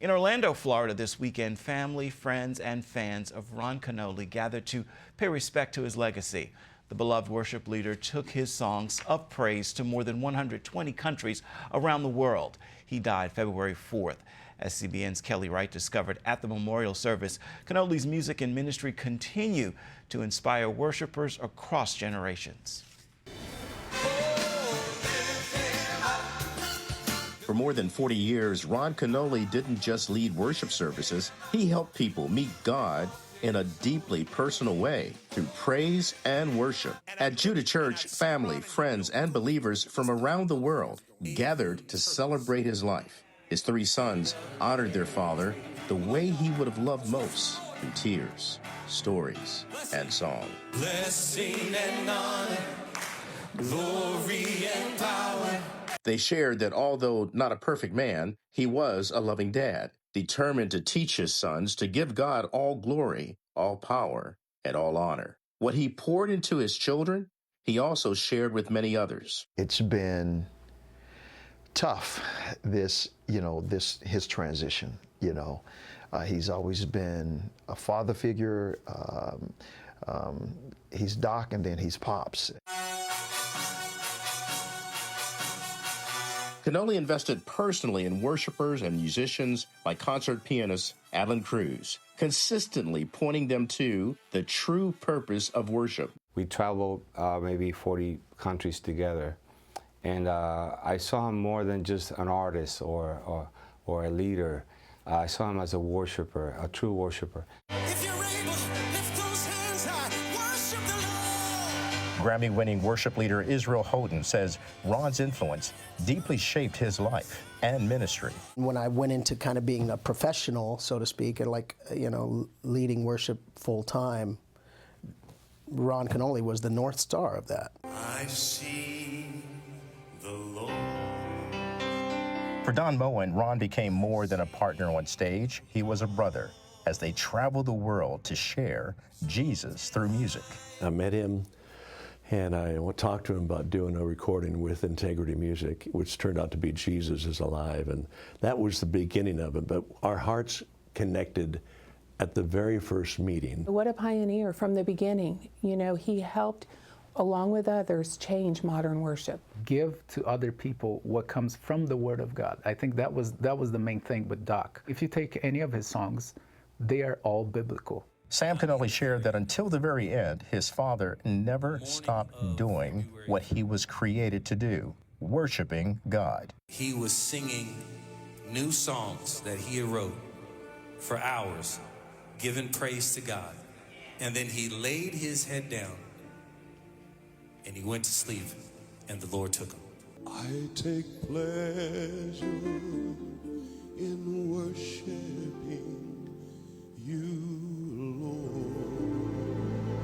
In Orlando, Florida this weekend, family, friends, and fans of Ron Kenoly gathered to pay respect to his legacy. The beloved worship leader took his songs of praise to more than 120 countries around the world. He died February 4th. As CBN's Kelly Wright discovered at the memorial service, Kenoly's music and ministry continue to inspire worshipers across generations. For more than 40 years, Ron Kenoly didn't just lead worship services. He helped people meet God in a deeply personal way through praise and worship. At Judah Church, family, friends, and believers from around the world gathered to celebrate his life. His three sons honored their father the way he would have loved most, through tears, stories, and song. Blessing and honor, glory and power. They shared that although not a perfect man, he was a loving dad, determined to teach his sons to give God all glory, all power, and all honor. What he poured into his children, he also shared with many others. It's been tough, his transition, He's always been a father figure. He's Doc and then he's Pops. Kenoly invested personally in worshipers and musicians like concert pianist Alan Cruz, consistently pointing them to the true purpose of worship. We traveled maybe 40 countries together, and I saw him more than just an artist or a leader. I saw him as a worshiper, a true worshiper. If you're able, lift those hands high, worship the Lord. Grammy-winning worship leader Israel Houghton says Ron's influence deeply shaped his life and ministry. When I went into kind of being a professional, so to speak, and leading worship full-time, Ron Kenoly was the North Star of that. I see the Lord. For Don Moen, Ron became more than a partner on stage. He was a brother as they traveled the world to share Jesus through music. I met him and I talked to him about doing a recording with Integrity Music, which turned out to be Jesus is Alive, and that was the beginning of it, but our hearts connected at the very first meeting. What a pioneer from the beginning. He helped, along with others, change modern worship. Give to other people what comes from the Word of God. I think that was the main thing with Doc. If you take any of his songs, they are all biblical. Sam Kenoly shared that until the very end, his father never stopped doing what he was created to do, worshiping God. He was singing new songs that he wrote for hours, giving praise to God. And then he laid his head down and he went to sleep, and the Lord took him. I take pleasure in worshiping you, Lord.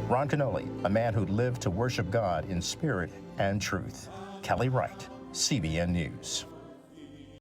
Ron Kenoly, a man who lived to worship God in spirit and truth. Kelly Wright, CBN News.